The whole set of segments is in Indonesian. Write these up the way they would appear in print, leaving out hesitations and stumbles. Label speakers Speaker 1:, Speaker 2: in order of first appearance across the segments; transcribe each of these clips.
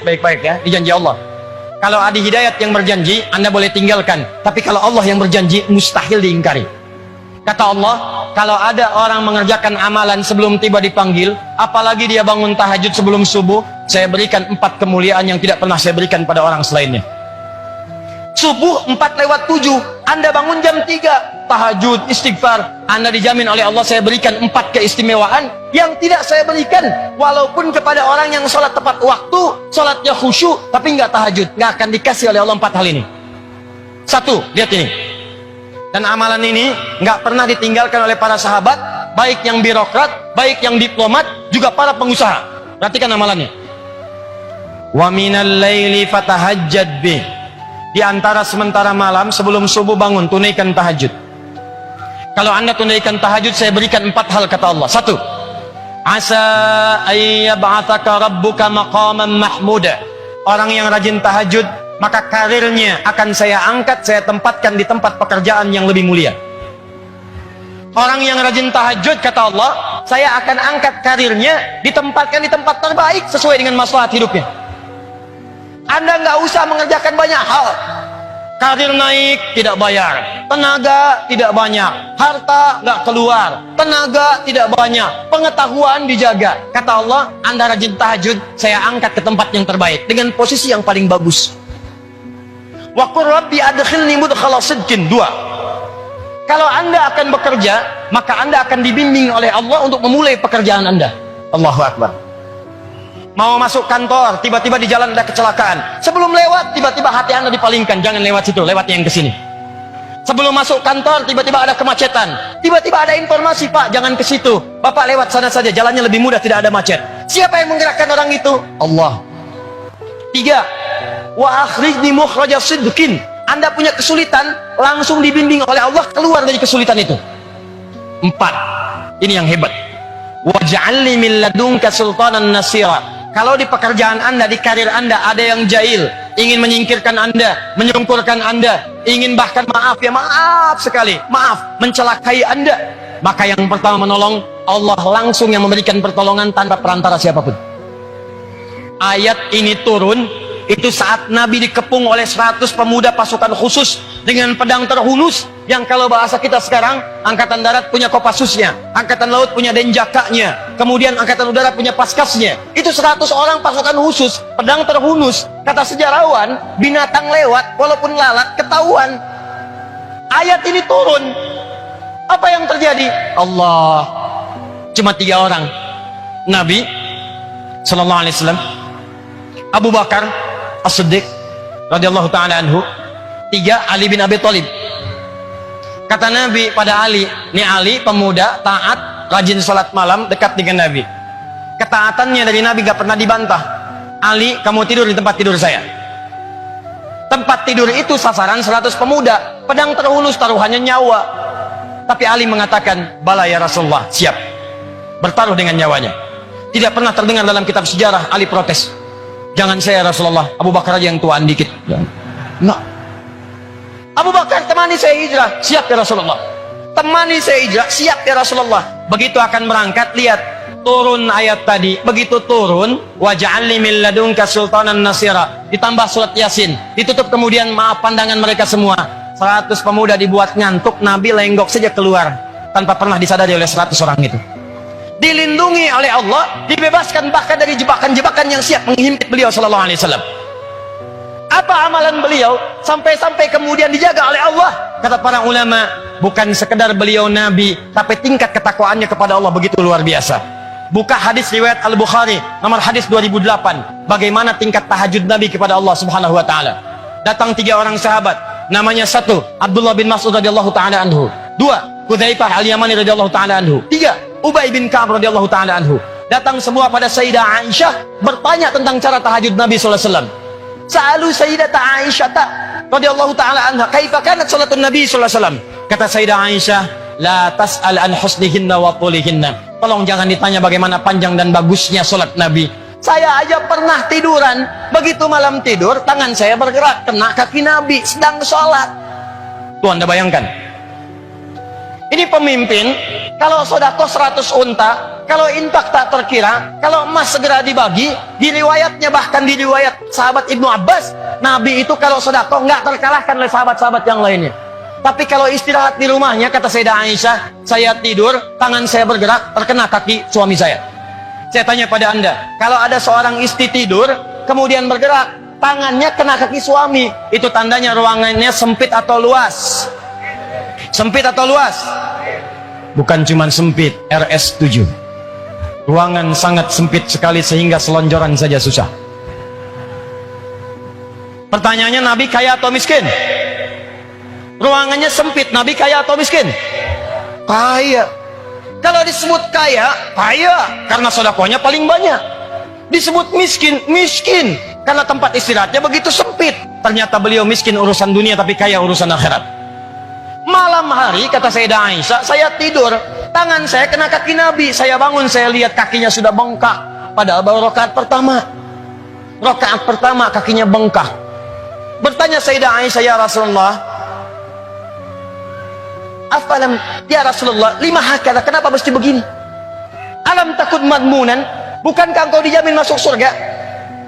Speaker 1: baik-baik ya, di janji Allah. Kalau ada hidayat yang berjanji, Anda boleh tinggalkan. Tapi kalau Allah yang berjanji, mustahil diingkari. Kata Allah, kalau ada orang mengerjakan amalan sebelum tiba dipanggil, apalagi dia bangun tahajud sebelum subuh, saya berikan 4 kemuliaan yang tidak pernah saya berikan pada orang selainnya. Subuh 4:07, Anda bangun jam 3, tahajud, istighfar, Anda dijamin oleh Allah saya berikan 4 keistimewaan yang tidak saya berikan walaupun kepada orang yang sholat tepat waktu, sholatnya khusyuk tapi nggak tahajud, nggak akan dikasih oleh Allah 4 hal ini. 1, lihat ini. Dan amalan ini nggak pernah ditinggalkan oleh para sahabat, baik yang birokrat, baik yang diplomat, juga para pengusaha. Perhatikan amalannya. Wa minal laili fatahajjad bih. Di antara sementara malam sebelum subuh bangun, tunaikan tahajud. Kalau Anda tunaikan tahajud, saya berikan 4 hal kata Allah. 1, asa ayyab'ataka rabbuka maqaman mahmuda. Orang yang rajin tahajud, maka karirnya akan saya angkat, saya tempatkan di tempat pekerjaan yang lebih mulia. Orang yang rajin tahajud, kata Allah, saya akan angkat karirnya, ditempatkan di tempat terbaik sesuai dengan maslahat hidupnya. Anda nggak usah mengerjakan banyak hal. Karir naik, tidak bayar. Tenaga, tidak banyak. Harta, nggak keluar. Tenaga, tidak banyak. Pengetahuan dijaga. Kata Allah, Anda rajin tahajud, saya angkat ke tempat yang terbaik. Dengan posisi yang paling bagus. Wa qur rabbi adkhilni mudkhala sidqin. 2. Kalau Anda akan bekerja, maka Anda akan dibimbing oleh Allah untuk memulai pekerjaan Anda. Allahu Akbar. Mau masuk kantor, tiba-tiba di jalan ada kecelakaan. Sebelum lewat, tiba-tiba hati Anda dipalingkan. Jangan lewat situ, lewat yang ke sini. Sebelum masuk kantor, tiba-tiba ada kemacetan. Tiba-tiba ada informasi, Pak, jangan ke situ. Bapak lewat sana saja, jalannya lebih mudah, tidak ada macet. Siapa yang menggerakkan orang itu? Allah. 3. Wa akhrijni mukhraja sidqin. Anda punya kesulitan, langsung dibimbing oleh Allah keluar dari kesulitan itu. 4. Ini yang hebat. Waj'alni min ladunka sultanan nasira. Kalau di pekerjaan Anda, di karir Anda ada yang jahil, ingin menyingkirkan Anda, menyungkurkan Anda, ingin bahkan maaf sekali, mencelakai Anda, maka yang pertama menolong Allah langsung yang memberikan pertolongan tanpa perantara siapapun. Ayat ini turun itu saat Nabi dikepung oleh 100 pemuda pasukan khusus dengan pedang terhunus, yang kalau bahasa kita sekarang, angkatan darat punya kopassusnya, angkatan laut punya denjakanya, kemudian angkatan udara punya paskasnya. Itu 100 orang pasukan khusus, pedang terhunus. Kata sejarawan, binatang lewat walaupun lalat ketahuan. Ayat ini turun, apa yang terjadi? Allah, cuma 3 orang, Nabi sallallahu alaihi wasallam, Abu Bakar As-Siddiq radhiyallahu ta'ala anhu, 3, Ali bin Abi Thalib. Kata Nabi pada Ali, ini Ali pemuda, taat, rajin sholat malam, dekat dengan Nabi. Ketaatannya dari Nabi gak pernah dibantah. Ali, kamu tidur di tempat tidur saya. Tempat tidur itu sasaran 100 pemuda, pedang terhunus, taruhannya nyawa. Tapi Ali mengatakan, bala ya Rasulullah, siap bertaruh dengan nyawanya. Tidak pernah terdengar dalam kitab sejarah Ali protes. Jangan saya Rasulullah, Abu Bakar aja yang tuaan dikit. Nah, Abu Bakar, temani saya hijrah, siap ya Rasulullah. Temani saya hijrah, siap ya Rasulullah. Begitu akan berangkat, lihat turun ayat tadi. Begitu turun, waj'alni min ladunka sultanan nasira, ditambah surat Yasin, ditutup kemudian maaf pandangan mereka semua. 100 pemuda dibuat ngantuk, Nabi lenggok saja keluar tanpa pernah disadari oleh 100 orang itu. Dilindungi oleh Allah, dibebaskan bahkan dari jebakan-jebakan yang siap menghimpit beliau sallallahu alaihi wasallam. Apa amalan beliau sampai-sampai kemudian dijaga oleh Allah? Kata para ulama, bukan sekedar beliau nabi, tapi tingkat ketakwaannya kepada Allah begitu luar biasa. Buka hadis riwayat Al-Bukhari nomor hadis 2008, bagaimana tingkat tahajud Nabi kepada Allah Subhanahu wa taala. Datang 3 orang sahabat, namanya 1 Abdullah bin Mas'ud radhiyallahu taala anhu, 2 Hudzaifah al-Yamani radhiyallahu taala anhu, 3 Ubay bin Ka'ab radhiyallahu taala anhu. Datang semua pada Sayyidah Aisyah bertanya tentang cara tahajud Nabi sallallahu alaihi wasallam. Sa'alu Sayyidata Aisyah radhiyallahu taala anha, kaifa kanat salatun Nabi sallallahu alaihi wasallam? Kata Sayyidah Aisyah, la tas'al an husnihinna wa tulihinna. Tolong jangan ditanya bagaimana panjang dan bagusnya salat Nabi. Saya aja pernah tiduran, begitu malam tidur tangan saya bergerak kena kaki Nabi sedang salat. Tuh Anda bayangkan. Ini pemimpin, kalau sedekah 100 unta, kalau infak tak terkira, kalau emas segera dibagi, di riwayatnya bahkan di riwayat sahabat Ibnu Abbas, Nabi itu kalau sedekah nggak terkalahkan oleh sahabat-sahabat yang lainnya. Tapi kalau istirahat di rumahnya, kata Sayyidah Aisyah, saya tidur, tangan saya bergerak, terkena kaki suami saya. Saya tanya pada Anda, kalau ada seorang istri tidur, kemudian bergerak, tangannya kena kaki suami, itu tandanya ruangannya sempit atau luas? Sempit atau luas? Bukan cuma sempit, RS7. Ruangan sangat sempit sekali sehingga selonjoran saja susah. Pertanyaannya, Nabi kaya atau miskin? Ruangannya sempit, Nabi kaya atau miskin? Kaya. Kalau disebut kaya, kaya karena sedekahnya paling banyak. Disebut miskin, miskin karena tempat istirahatnya begitu sempit. Ternyata beliau miskin urusan dunia tapi kaya urusan akhirat. Malam hari, kata Sayyidah Aisyah, saya tidur, tangan saya kena kaki Nabi. Saya bangun, saya lihat kakinya sudah bengkak. Padahal baru rakaat pertama. Rakaat pertama kakinya bengkak. Bertanya Sayyidah Aisyah, ya Rasulullah, afalam, ya Rasulullah, lima hakada, kenapa mesti begini? Alam takut madmunan, bukankah engkau dijamin masuk surga?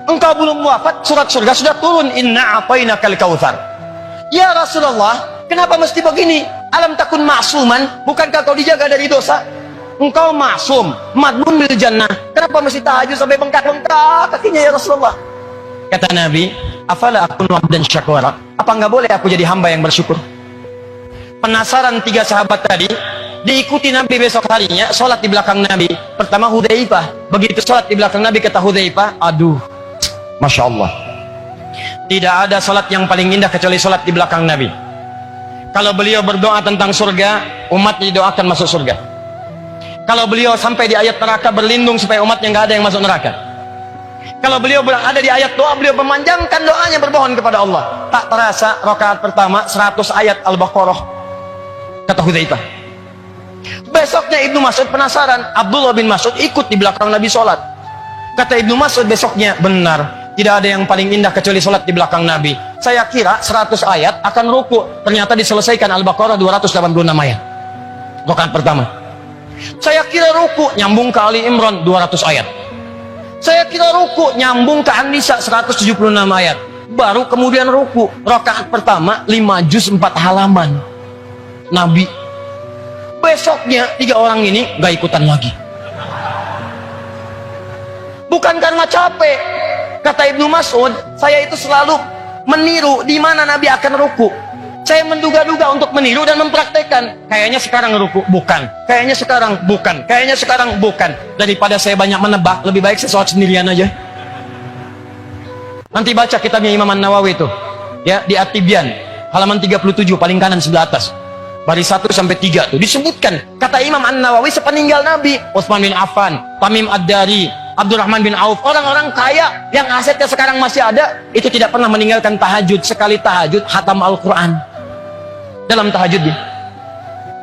Speaker 1: Engkau belum wafat, surat surga sudah turun, inna atainakal kautsar. Ya Rasulullah, kenapa mesti begini? Alam takun ma'suman, bukankah kau dijaga dari dosa? Engkau ma'sum, madmun bil jannah, kenapa mesti tahajud sampai bengkak-bengkak kakinya ya Rasulullah? Kata Nabi, afala akunu abdan syakura, apa enggak boleh aku jadi hamba yang bersyukur? Penasaran tiga sahabat tadi, diikuti Nabi besok harinya, sholat di belakang Nabi. Pertama Hudzaifah, begitu sholat di belakang Nabi, kata Hudzaifah, aduh, Masya Allah, tidak ada sholat yang paling indah kecuali sholat di belakang Nabi. Kalau beliau berdoa tentang surga, umatnya didoakan masuk surga. Kalau beliau sampai di ayat neraka, berlindung supaya umatnya nggak ada yang masuk neraka. Kalau beliau ada di ayat doa, beliau memanjangkan doanya, bermohon kepada Allah. Tak terasa rakaat pertama 100 ayat Al-Baqarah, kata Hudzaifah. Besoknya Ibnu Mas'ud penasaran, Abdullah bin Mas'ud ikut di belakang Nabi sholat. Kata Ibnu Mas'ud besoknya, benar, tidak ada yang paling indah kecuali sholat di belakang Nabi. Saya kira 100 ayat akan ruku, ternyata diselesaikan Al-Baqarah 286 ayat rakaat pertama. Saya kira ruku nyambung ke Ali Imran 200 ayat. Saya kira ruku nyambung ke An-Nisa 176 ayat. Baru kemudian ruku, rakaat pertama 5 juz 4 halaman. Nabi. Besoknya tiga orang ini gak ikutan lagi. Bukan karena capek. Kata Ibnu Mas'ud, saya itu selalu meniru di mana Nabi akan ruku. Saya menduga-duga untuk meniru dan mempraktekkan. Kayaknya sekarang ruku, bukan. Kayaknya sekarang bukan. Kayaknya sekarang bukan. Daripada saya banyak menebak, lebih baik saya sholat sendirian aja. Nanti baca kitabnya Imam An-Nawawi itu, ya, di At-Tibyan, halaman 37 paling kanan sebelah atas. Baris 1 sampai 3 tuh disebutkan. Kata Imam An-Nawawi, sepeninggal Nabi, Utsman bin Affan, Tamim Ad-Dari, Abdurrahman bin Auf, orang-orang kaya yang asetnya sekarang masih ada, itu tidak pernah meninggalkan tahajud. Sekali tahajud, khatam Al-Quran dalam tahajudnya.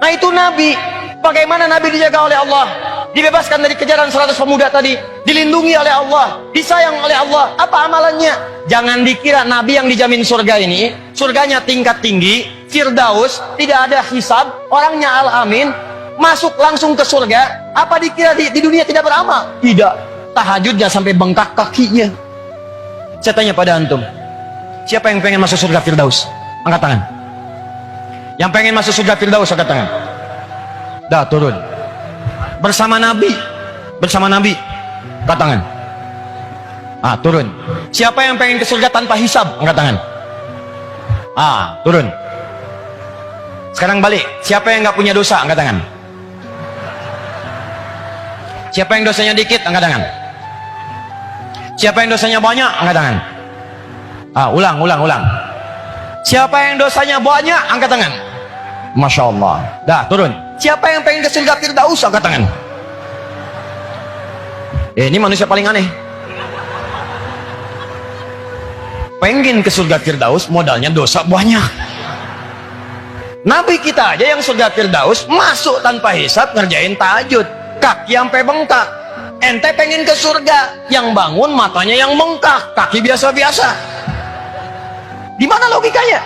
Speaker 1: Nah itu Nabi. Bagaimana Nabi dijaga oleh Allah, dibebaskan dari kejaran 100 pemuda tadi, dilindungi oleh Allah, disayang oleh Allah. Apa amalannya? Jangan dikira Nabi yang dijamin surga ini, surganya tingkat tinggi, Firdaus, tidak ada hisab, orangnya Al-Amin, masuk langsung ke surga. Apa dikira di dunia tidak beramal? Tidak. Tahajudnya sampai bengkak kakinya. Saya tanya pada antum, siapa yang pengen masuk surga Firdaus? Angkat tangan. Yang pengen masuk surga Firdaus, angkat tangan. Dah, turun. Bersama Nabi. Bersama Nabi. Angkat tangan. Ah, turun. Siapa yang pengen ke surga tanpa hisab? Angkat tangan. Ah, turun. Sekarang balik. Siapa yang nggak punya dosa? Angkat tangan. Siapa yang dosanya dikit? Angkat tangan. Siapa yang dosanya banyak? Angkat tangan. Ah, ulang. Siapa yang dosanya banyak? Angkat tangan. Masya Allah. Dah, turun. Siapa yang pengen ke surga Firdaus? Angkat tangan. Ini manusia paling aneh. Pengen ke surga Firdaus, modalnya dosa banyak. Nabi kita aja yang surga Firdaus masuk tanpa hisab, ngerjain tahajud, kaki sampai bengkak. Ente pengen ke surga, yang bangun matanya yang bengkak, kaki biasa-biasa. Di mana logikanya?